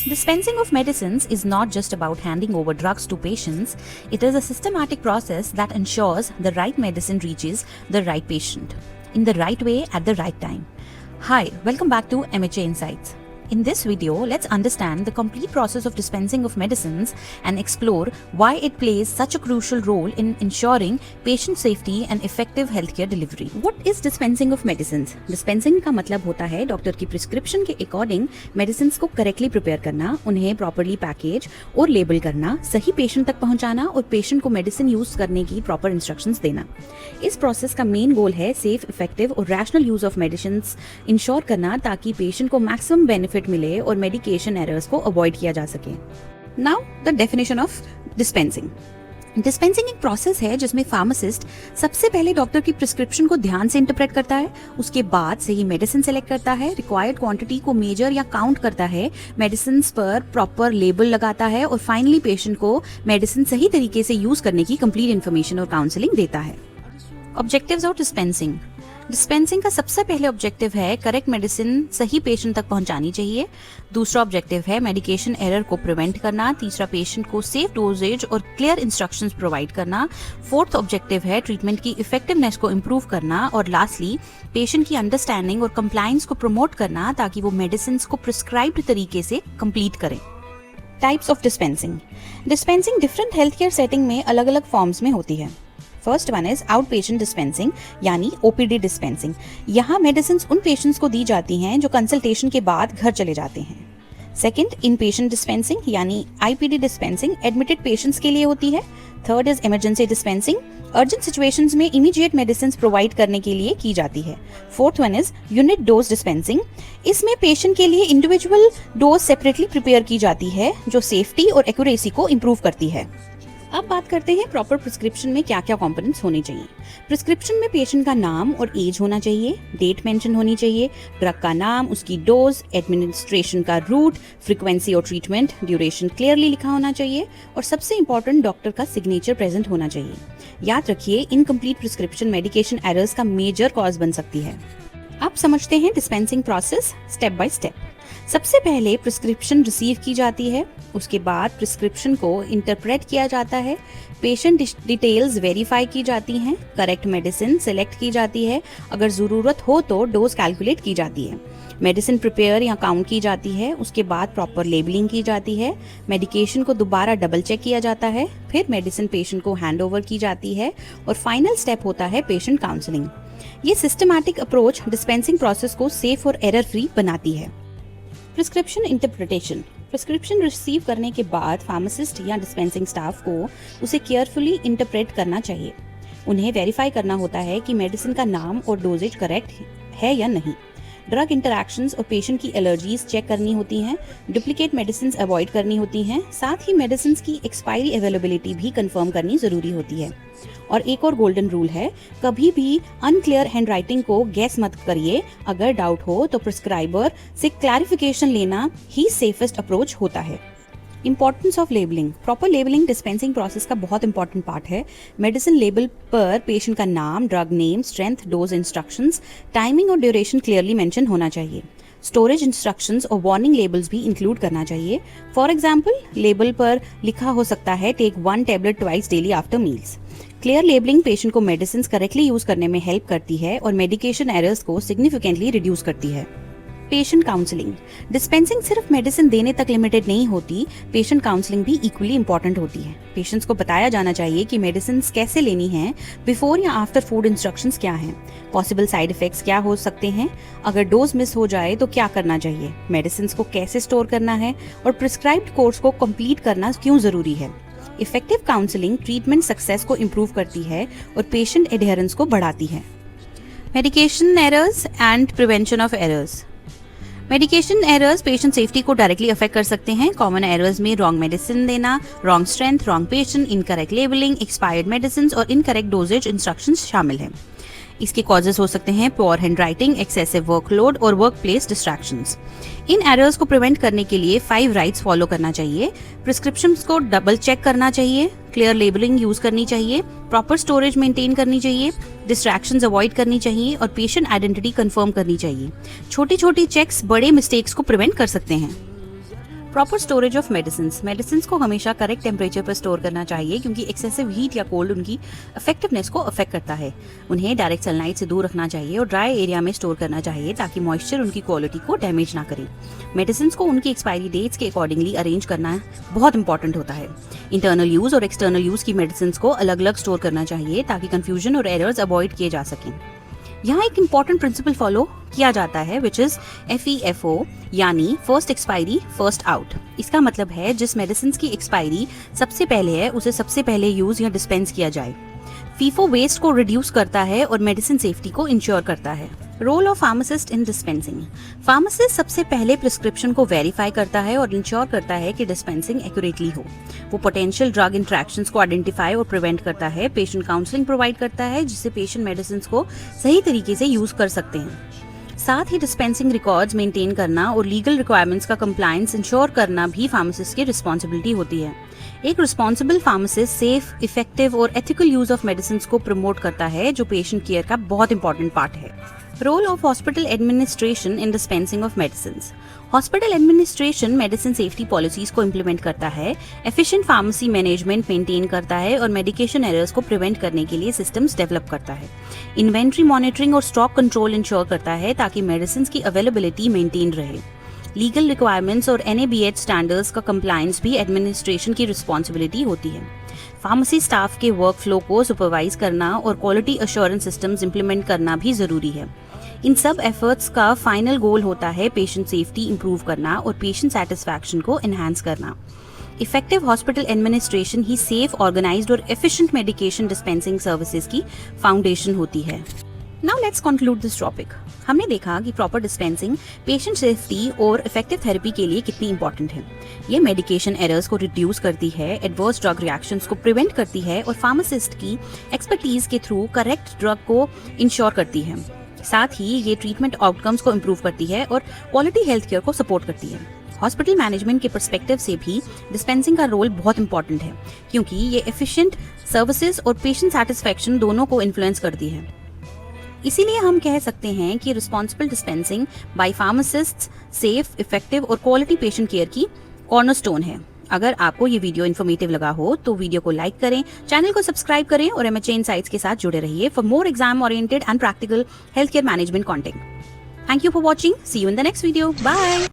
Dispensing of medicines is not just about handing over drugs to patients, it is a systematic process that ensures the right medicine reaches the right patient in the right way at the right time. Hi, welcome back to MHA Insights. In this video, let's understand the complete process of dispensing of medicines and explore why it plays such a crucial role in ensuring patient safety and effective healthcare delivery. What is dispensing of medicines? Dispensing का मतलब होता है doctor की prescription के according medicine को correctly prepare करना, उन्हें properly package और लेबल करना, सही पेशेंट तक पहुंचाना और पेशेंट को मेडिसिन यूज करने की प्रॉपर इंस्ट्रक्शंस देना। इस प्रोसेस का मेन गोल है सेफ, इफेक्टिव और rational use of medicine ensure करना ताकि पेशेंट को मैक्सिमम बेनिफिट मिले और मेडिकेशन एरर्स को अवॉइड किया जा सके। Now the definition of dispensing. Dispensing एक प्रोसेस है जिसमें फार्मासिस्ट सबसे पहले डॉक्टर की प्रिस्क्रिप्शन को ध्यान से इंटरप्रेट करता है, उसके बाद सही मेडिसिन सेलेक्ट करता है, रिक्वायर्ड क्वांटिटी को मेजर या काउंट करता है, मेडिसिन पर प्रॉपर लेबल लगाता है और फाइनली पेशेंट को मेडिसिन सही तरीके से यूज करने की कंप्लीट इन्फॉर्मेशन और काउंसलिंग देता है। Objectives of dispensing. डिस्पेंसिंग का सबसे पहले ऑब्जेक्टिव है करेक्ट मेडिसिन सही पेशेंट तक पहुंचानी चाहिए। दूसरा ऑब्जेक्टिव है मेडिकेशन एरर को प्रिवेंट करना। तीसरा पेशेंट को सेफ डोजेज और क्लियर इंस्ट्रक्शंस प्रोवाइड करना। फोर्थ ऑब्जेक्टिव है ट्रीटमेंट की इफेक्टिवनेस को इम्प्रूव करना और लास्टली पेशेंट की अंडरस्टैंडिंग और कंप्लायंस को प्रमोट करना ताकि वो मेडिसिन को प्रिस्क्राइब्ड तरीके से कंप्लीट करें। Types of dispensing. Dispensing different health care setting में अलग अलग फॉर्म्स में होती है। First one is out patient dispensing यानी ओपीडी डिस्पेंसिंग। यहाँ मेडिसिन उन पेशेंट्स को दी जाती हैं जो कंसल्टेशन के बाद घर चले जाते हैं। सेकंड, इन पेशेंट डिस्पेंसिंग यानी आईपीडी डिस्पेंसिंग एडमिटेड पेशेंट्स के लिए होती है। Third is emergency dispensing, urgent situations में इमीडिएट मेडिसिन प्रोवाइड करने के लिए की जाती है। Fourth one is unit dose dispensing, इसमें पेशेंट के लिए इंडिविजुअल डोज सेपरेटली प्रिपेयर की जाती है जो सेफ्टी और एक्यूरेसी को इम्प्रूव करती है। अब बात करते हैं प्रॉपर प्रिस्क्रिप्शन में क्या क्या कंपोनेंट्स होने चाहिए। प्रिस्क्रिप्शन में पेशेंट का नाम और एज होना चाहिए, डेट मेंशन होनी चाहिए, ड्रग का नाम, उसकी डोज, एडमिनिस्ट्रेशन का रूट, फ्रीक्वेंसी और ट्रीटमेंट ड्यूरेशन क्लियरली लिखा होना चाहिए और सबसे इंपॉर्टेंट डॉक्टर का सिग्नेचर प्रेजेंट होना चाहिए। याद रखिए, इनकम्प्लीट प्रिस्क्रिप्शन मेडिकेशन एरर्स का मेजर कॉज बन सकती है। अब समझते हैं dispensing process step by step. सबसे पहले प्रिस्क्रिप्शन रिसीव की जाती है, उसके बाद प्रिस्क्रिप्शन को इंटरप्रेट किया जाता है, पेशेंट डिटेल्स वेरीफाई की जाती हैं, करेक्ट मेडिसिन सेलेक्ट की जाती है, अगर ज़रूरत हो तो डोज कैलकुलेट की जाती है, मेडिसिन प्रिपेयर या काउंट की जाती है, उसके बाद प्रॉपर लेबलिंग की जाती है, मेडिकेशन को दोबारा डबल चेक किया जाता है, फिर मेडिसिन पेशेंट को हैंड ओवर की जाती है और फाइनल स्टेप होता है पेशेंट काउंसलिंग। ये सिस्टमैटिक अप्रोच डिस्पेंसिंग प्रोसेस को सेफ और एरर फ्री बनाती है। Prescription interpretation. प्रिस्क्रिप्शन रिसीव करने के बाद फार्मासिस्ट या डिस्पेंसिंग स्टाफ को उसे केयरफुली इंटरप्रेट करना चाहिए। उन्हें वेरीफाई करना होता है कि मेडिसिन का नाम और डोजेज करेक्ट है या नहीं। ड्रग इंटरैक्शंस और पेशेंट की एलर्जीज चेक करनी होती हैं, डुप्लीकेट मेडिसिन अवॉइड करनी होती हैं, साथ ही मेडिसिन की एक्सपायरी अवेलेबिलिटी भी कंफर्म करनी जरूरी होती है। और एक और गोल्डन रूल है, कभी भी अनक्लियर हैंडराइटिंग को गैस मत करिए। अगर डाउट हो तो प्रिस्क्राइबर से क्लैरिफिकेशन लेना ही सेफेस्ट अप्रोच होता है। Importance of labelling. Proper labelling dispensing process का बहुत इंपॉर्टेंट पार्ट है। मेडिसिन लेबल पर पेशेंट का नाम, drug name, strength, dose instructions, timing और ड्यूरेशन क्लियरली मेंशन होना चाहिए। स्टोरेज इंस्ट्रक्शंस और वार्निंग लेबल्स भी इंक्लूड करना चाहिए। फॉर एग्जाम्पल, लेबल पर लिखा हो सकता है take 1 tablet twice daily after meals. Clear labelling patient को मेडिसिन करेक्टली यूज करने में हेल्प करती है और मेडिकेशन एरर्स को सिग्निफिकेंटली रिड्यूस करती है। Patient counselling. डिस्पेंसिंग सिर्फ मेडिसिन देने तक लिमिटेड नहीं होती, पेशेंट काउंसलिंग भी इक्वली इंपॉर्टेंट होती है। पेशेंट्स को बताया जाना चाहिए कि मेडिसिन कैसे लेनी है, बिफोर या आफ्टर फूड इंस्ट्रक्शंस क्या हैं, पॉसिबल साइड इफेक्ट्स क्या हो सकते हैं, अगर डोज मिस हो जाए तो क्या करना चाहिए, मेडिसिन को कैसे स्टोर करना है और प्रिस्क्राइब्ड कोर्स को कंप्लीट करना क्यों जरूरी है। इफेक्टिव काउंसलिंग ट्रीटमेंट सक्सेस को इम्प्रूव करती है और पेशेंट एडहेरेंस को बढ़ाती है। Medication errors and prevention of errors. Medication errors patient safety को डायरेक्टली अफेक्ट कर सकते हैं। कॉमन एरर्स में रॉन्ग मेडिसिन देना, wrong strength, wrong patient, incorrect labelling, expired medicine और इनकरेक्ट डोजेज इंस्ट्रक्शंस शामिल हैं। इसके कॉजेस हो सकते हैं पुअर हैंडराइटिंग, एक्सेसिव वर्कलोड और वर्क प्लेस डिस्ट्रैक्शंस। इन एरर्स को प्रिवेंट करने के लिए 5 राइट्स फॉलो करना चाहिए। प्रिस्क्रिप्शंस को डबल चेक करना चाहिए, क्लियर लेबलिंग यूज करनी चाहिए, प्रॉपर स्टोरेज मेंटेन करनी चाहिए, डिस्ट्रैक्शंस अवॉइड करनी चाहिए और पेशेंट आइडेंटिटी कंफर्म करनी चाहिए। छोटी छोटी चेक्स बड़े मिस्टेक्स को प्रिवेंट कर सकते हैं। प्रॉपर स्टोरेज ऑफ मेडिसिन को हमेशा करेक्ट टेम्परेचर पर स्टोर करना चाहिए क्योंकि एक्सेसिव हीट या कोल्ड उनकी इफेक्टिवनेस को अफेक्ट करता है। उन्हें डायरेक्ट सनलाइट से दूर रखना चाहिए और ड्राई एरिया में स्टोर करना चाहिए ताकि मॉइस्चर उनकी क्वालिटी को डैमेज ना करे। मेडिसिन को उनकी एक्सपायरी डेट्स के अकॉर्डिंगली अरेंज करना बहुत इंपॉर्टेंट होता है। इंटरनल यूज और एक्सटर्नल यूज की मेडिसिन को अलग अलग स्टोर करना चाहिए ताकि कंफ्यूजन और एरर्स अवॉइड किए जा सकें। यहाँ एक इम्पॉर्टेंट प्रिंसिपल फॉलो किया जाता है विच इज FEFO यानी फर्स्ट एक्सपायरी फर्स्ट आउट। इसका मतलब है जिस मेडिसिन की एक्सपायरी सबसे पहले है उसे सबसे पहले यूज या डिस्पेंस किया जाए। फीफो वेस्ट को रिड्यूस करता है और मेडिसिन सेफ्टी को इंश्योर करता है। Role of pharmacist in dispensing. Pharmacist सबसे पहले प्रिस्क्रिप्शन को वेरीफाई करता है और इंश्योर करता है कि डिस्पेंसिंग एक्यूरेटली हो। वो पोटेंशियल ड्रग इंटरेक्शंस को आइडेंटिफाई और प्रिवेंट करता है। पेशेंट काउंसलिंग प्रोवाइड करता है जिससे पेशेंट मेडिसिन को सही तरीके से यूज कर सकते हैं। साथ ही डिस्पेंसिंग रिकॉर्ड्स मेंटेन करना और लीगल रिक्वायरमेंट्स का कंप्लायंस इंश्योर करना भी फार्मासिस्ट की रिस्पॉन्सिबिलिटी होती है। एक रिस्पॉन्सिबल फार्मासिस्ट सेफ, इफेक्टिव और एथिकल यूज ऑफ मेडिसिन को प्रमोट करता है जो पेशेंट केयर का बहुत इंपॉर्टेंट पार्ट है। Role of hospital administration in dispensing of medicine. Hospital administration medicine safety policies को इम्प्लीमेंट करता है, एफिशिएंट फार्मेसी मैनेजमेंट मेंटेन करता है और मेडिकेशन एरर्स को प्रिवेंट करने के लिए सिस्टम्स डेवलप करता है। इन्वेंट्री मॉनिटरिंग और स्टॉक कंट्रोल इंश्योर करता है ताकि मेडिसिन की अवेलेबिलिटी मेंटेन रहे। लीगल रिक्वायरमेंट्स और NABH स्टैंडर्ड्स का कंप्लायंस भी एडमिनिस्ट्रेशन की रिस्पॉन्सिबिलिटी होती है। फार्मेसी स्टाफ के वर्क फ्लो को सुपरवाइज करना और क्वालिटी अश्योरेंस सिस्टम्स इंप्लीमेंट करना भी जरूरी है। इन सब एफर्ट्स का फाइनल गोल होता है पेशेंट सेफ्टी इंप्रूव करना और पेशेंट सेटिस्फैक्शन को एनहांस करना। इफेक्टिव हॉस्पिटल एडमिनिस्ट्रेशन ही सेफ, ऑर्गेनाइज्ड और एफिशिएंट मेडिकेशन डिस्पेंसिंग सर्विसेज की फाउंडेशन होती है। Now let's conclude this topic. हमने देखा कि प्रॉपर डिस्पेंसिंग पेशेंट सेफ्टी और इफेक्टिव थेरेपी के लिए कितनी इंपॉर्टेंट है। ये मेडिकेशन एरर्स को रिड्यूस करती है, एडवर्स ड्रग रिएक्शंस को प्रिवेंट करती है और फार्मासिस्ट की एक्सपर्टीज के थ्रू करेक्ट ड्रग को इंश्योर करती है। साथ ही ये ट्रीटमेंट आउटकम्स को इम्प्रूव करती है और क्वालिटी हेल्थ केयर को सपोर्ट करती है। हॉस्पिटल मैनेजमेंट के पर्सपेक्टिव से भी डिस्पेंसिंग का रोल बहुत इंपॉर्टेंट है क्योंकि ये एफिशिएंट सर्विसेज और पेशेंट सेटिस्फैक्शन दोनों को इन्फ्लुएंस करती है। इसीलिए हम कह सकते हैं कि responsible dispensing by pharmacists safe, effective और क्वालिटी पेशेंट केयर की कॉर्नरस्टोन है। अगर आपको ये वीडियो इन्फॉर्मेटिव लगा हो तो वीडियो को लाइक करें, चैनल को सब्सक्राइब करें और MHA इनसाइट्स के साथ जुड़े रहिए for more exam oriented and practical health care management content. Thank you for watching. See you in the next video. Bye.